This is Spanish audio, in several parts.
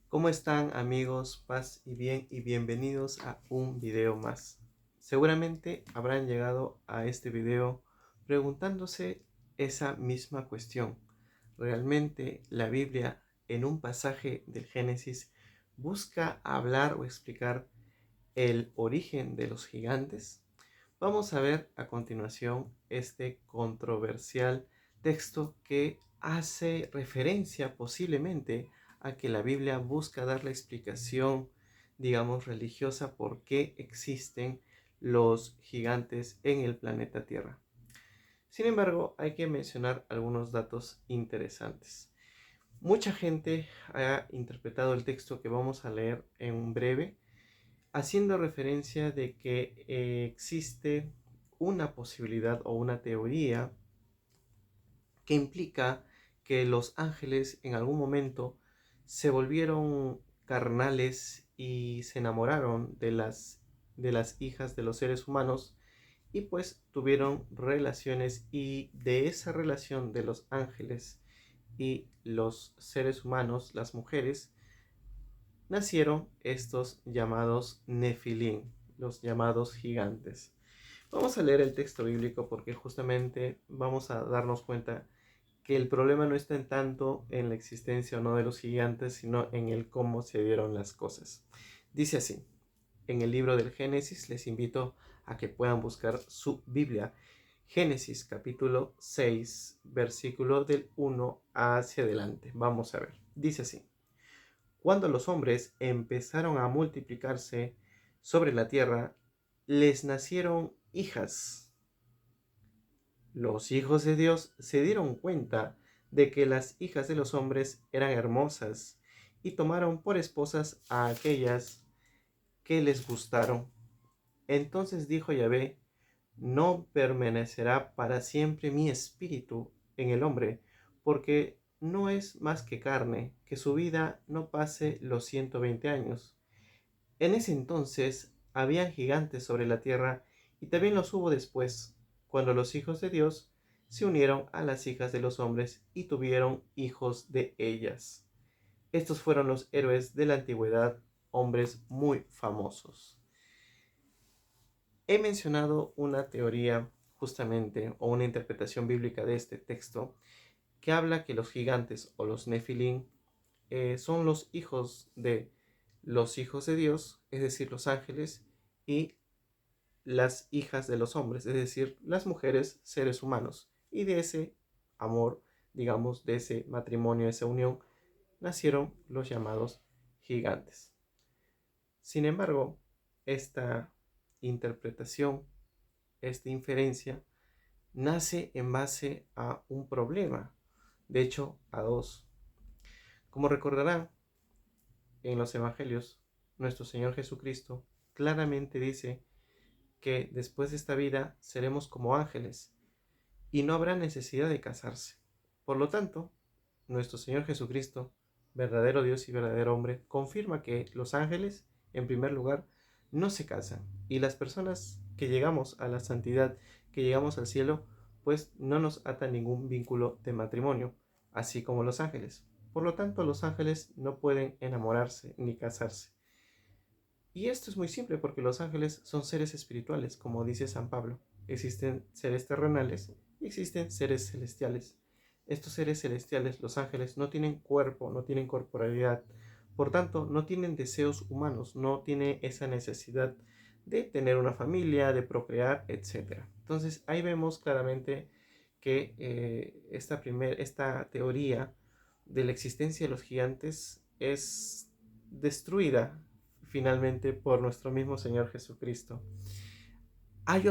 ¿Cómo están amigos? Paz y bien y bienvenidos a un video más. Seguramente habrán llegado a este video preguntándose esa misma cuestión. ¿Realmente la Biblia en un pasaje del Génesis busca hablar o explicar el origen de los gigantes? Vamos a ver a continuación este controversial texto que hace referencia posiblemente a que la Biblia busca dar la explicación, digamos, religiosa por qué existen los gigantes en el planeta Tierra. Sin embargo, hay que mencionar algunos datos interesantes. Mucha gente ha interpretado el texto que vamos a leer en breve haciendo referencia de que existe una posibilidad o una teoría que implica que los ángeles en algún momento se volvieron carnales y se enamoraron de las hijas de los seres humanos y pues tuvieron relaciones, y de esa relación de los ángeles y los seres humanos, las mujeres, nacieron estos llamados Nefilim, los llamados gigantes. Vamos a leer el texto bíblico porque justamente vamos a darnos cuenta que el problema no está en tanto en la existencia o no de los gigantes, sino en el cómo se dieron las cosas. Dice así, en el libro del Génesis, les invito a que puedan buscar su Biblia. Génesis capítulo 6, versículo del 1 hacia adelante. Vamos a ver. Dice así. Cuando los hombres empezaron a multiplicarse sobre la tierra, les nacieron hijas. Los hijos de Dios se dieron cuenta de que las hijas de los hombres eran hermosas y tomaron por esposas a aquellas que les gustaron. Entonces dijo Yahvé: no permanecerá para siempre mi espíritu en el hombre, porque no es más que carne, que su vida no pase los 120 años. En ese entonces había gigantes sobre la tierra, y también los hubo después, cuando los hijos de Dios se unieron a las hijas de los hombres y tuvieron hijos de ellas. Estos fueron los héroes de la antigüedad, hombres muy famosos. He mencionado una teoría justamente o una interpretación bíblica de este texto que habla que los gigantes o los Nefilim son los hijos de Dios, es decir, los ángeles, y las hijas de los hombres, es decir, las mujeres, seres humanos. Y de ese amor, digamos, de ese matrimonio, esa unión, nacieron los llamados gigantes. Sin embargo, esta interpretación, esta inferencia, nace en base a un problema, de hecho, a dos. Como recordarán, en los evangelios, nuestro Señor Jesucristo claramente dice que después de esta vida seremos como ángeles y no habrá necesidad de casarse. Por lo tanto, nuestro Señor Jesucristo, verdadero Dios y verdadero hombre, confirma que los ángeles, en primer lugar, no se casan, y las personas que llegamos a la santidad, que llegamos al cielo, pues no nos ata ningún vínculo de matrimonio, así como los ángeles. Por lo tanto, los ángeles no pueden enamorarse ni casarse. Y esto es muy simple porque los ángeles son seres espirituales, como dice San Pablo. Existen seres terrenales y existen seres celestiales. Estos seres celestiales, los ángeles, no tienen cuerpo, no tienen corporalidad. Por tanto, no tienen deseos humanos, no tienen esa necesidad de tener una familia, de procrear, etc. Entonces, ahí vemos claramente que esta teoría de la existencia de los gigantes es destruida finalmente por nuestro mismo Señor Jesucristo. Hay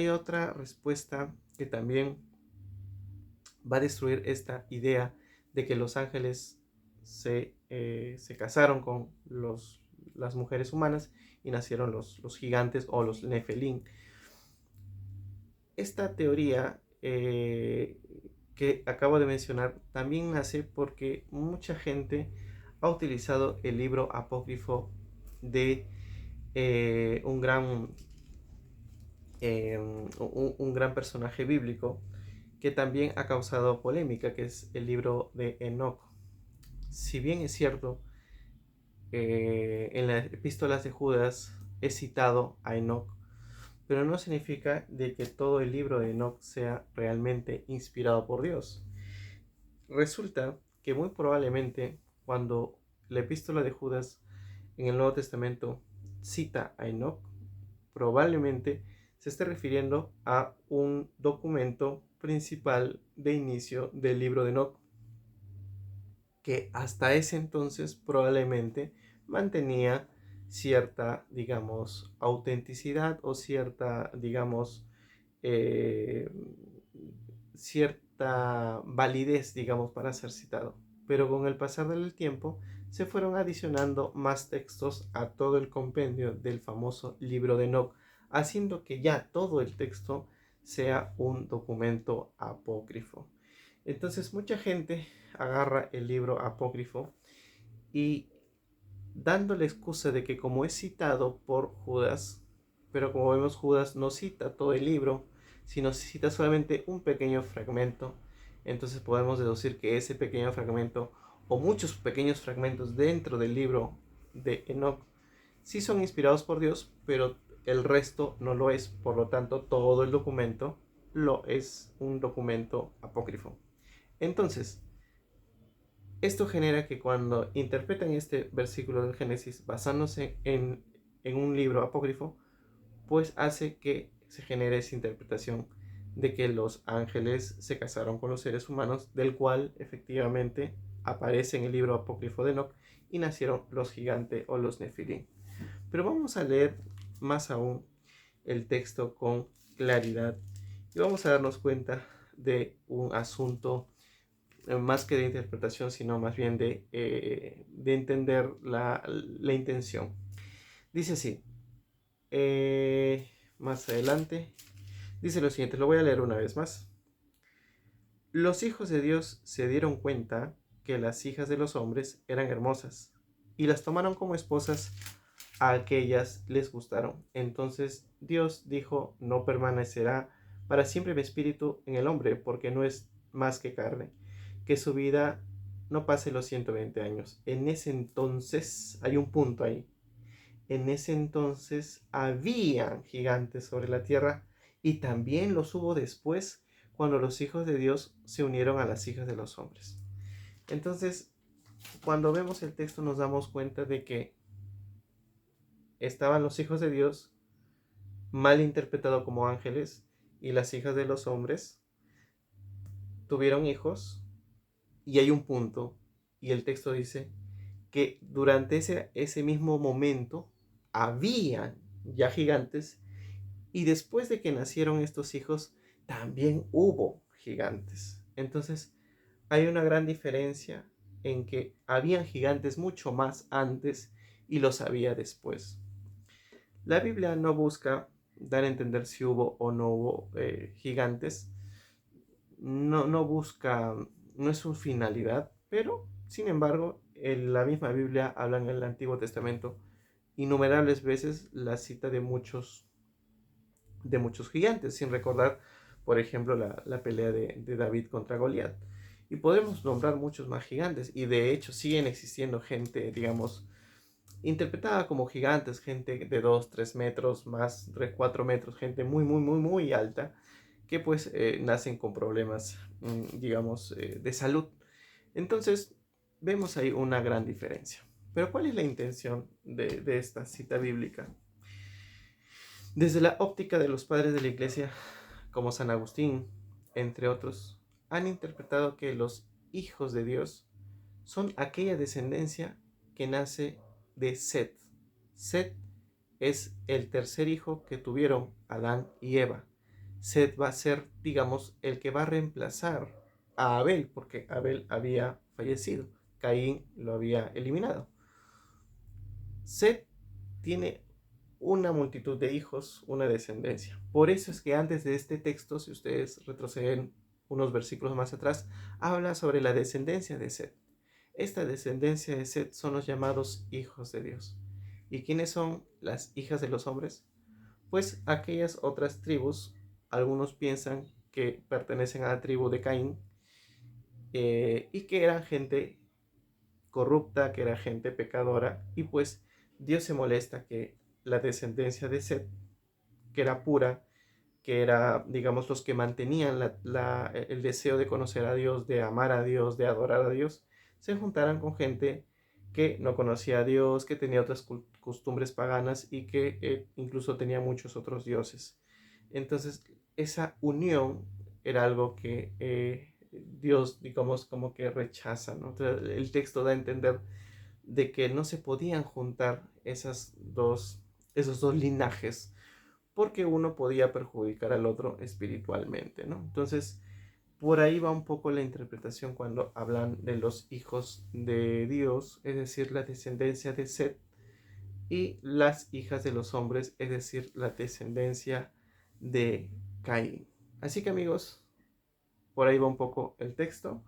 otra respuesta que también va a destruir esta idea de que los ángeles se casaron con las mujeres humanas y nacieron los gigantes o los Nefelín. Esta teoría que acabo de mencionar también nace porque mucha gente ha utilizado el libro apócrifo de un gran un gran personaje bíblico que también ha causado polémica, que es el libro de Enoch. Si bien es cierto en las epístolas de Judas es citado a Enoc, pero no significa de que todo el libro de Enoc sea realmente inspirado por Dios. Resulta que muy probablemente cuando la epístola de Judas en el Nuevo Testamento cita a Enoc, probablemente se esté refiriendo a un documento principal de inicio del libro de Enoc, que hasta ese entonces probablemente mantenía cierta, digamos, autenticidad o cierta, digamos, eh, cierta validez, digamos, para ser citado. Pero con el pasar del tiempo se fueron adicionando más textos a todo el compendio del famoso libro de Enoch, haciendo que ya todo el texto sea un documento apócrifo. Entonces mucha gente agarra el libro apócrifo y dando la excusa de que como es citado por Judas, pero como vemos Judas no cita todo el libro, sino cita solamente un pequeño fragmento, entonces podemos deducir que ese pequeño fragmento o muchos pequeños fragmentos dentro del libro de Enoch sí son inspirados por Dios, pero el resto no lo es, por lo tanto todo el documento lo es un documento apócrifo. Entonces, esto genera que cuando interpretan este versículo del Génesis basándose en un libro apócrifo, pues hace que se genere esa interpretación de que los ángeles se casaron con los seres humanos, del cual efectivamente aparece en el libro apócrifo de Enoch y nacieron los gigantes o los nefilim. Pero vamos a leer más aún el texto con claridad y vamos a darnos cuenta de un asunto más que de interpretación, sino más bien de entender la intención. Dice así, más adelante, dice lo siguiente, lo voy a leer una vez más. Los hijos de Dios se dieron cuenta que las hijas de los hombres eran hermosas y las tomaron como esposas a aquellas les gustaron. Entonces Dios dijo, no permanecerá para siempre mi espíritu en el hombre, porque no es más que carne, que su vida no pase los 120 años. En ese entonces, hay un punto ahí, en ese entonces había gigantes sobre la tierra y también los hubo después cuando los hijos de Dios se unieron a las hijas de los hombres. Entonces, cuando vemos el texto nos damos cuenta de que estaban los hijos de Dios mal interpretado como ángeles y las hijas de los hombres tuvieron hijos y hay un punto y el texto dice que durante ese mismo momento habían ya gigantes y después de que nacieron estos hijos también hubo gigantes. Entonces hay una gran diferencia en que habían gigantes mucho más antes y los había después. La Biblia no busca dar a entender si hubo o no hubo gigantes, no busca, no es su finalidad, pero sin embargo, la misma Biblia habla en el Antiguo Testamento innumerables veces la cita de muchos gigantes, sin recordar, por ejemplo, la pelea de David contra Goliat. Y podemos nombrar muchos más gigantes, y de hecho siguen existiendo gente, digamos, interpretada como gigantes, gente de 2 3 metros, más de 4 metros, gente muy alta, que pues nacen con problemas, digamos, de salud. Entonces, vemos ahí una gran diferencia. Pero ¿cuál es la intención de esta cita bíblica? Desde la óptica de los padres de la iglesia, como San Agustín, entre otros, han interpretado que los hijos de Dios son aquella descendencia que nace de Set. Set es el tercer hijo que tuvieron Adán y Eva. Set va a ser, digamos, el que va a reemplazar a Abel, porque Abel había fallecido, Caín lo había eliminado. Set tiene una multitud de hijos, una descendencia. Por eso es que antes de este texto, si ustedes retroceden unos versículos más atrás, habla sobre la descendencia de Set. Esta descendencia de Set son los llamados hijos de Dios. ¿Y quiénes son las hijas de los hombres? Pues aquellas otras tribus, algunos piensan que pertenecen a la tribu de Caín y que eran gente corrupta, que era gente pecadora, y pues Dios se molesta que la descendencia de Set, que era pura, que era, digamos, los que mantenían el deseo de conocer a Dios, de amar a Dios, de adorar a Dios, se juntaran con gente que no conocía a Dios, que tenía otras costumbres paganas y que incluso tenía muchos otros dioses. Entonces, esa unión era algo que Dios, digamos, como que rechaza, ¿no? Entonces, el texto da a entender de que no se podían juntar esos dos linajes porque uno podía perjudicar al otro espiritualmente, ¿no? Entonces, por ahí va un poco la interpretación cuando hablan de los hijos de Dios, es decir, la descendencia de Set, y las hijas de los hombres, es decir, la descendencia de Caín. Así que amigos, por ahí va un poco el texto.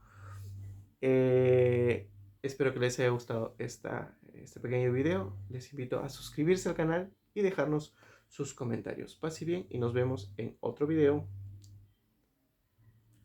Eh, Espero que les haya gustado este pequeño video. Les invito a suscribirse al canal y dejarnos sus comentarios. Paz y bien y nos vemos en otro video.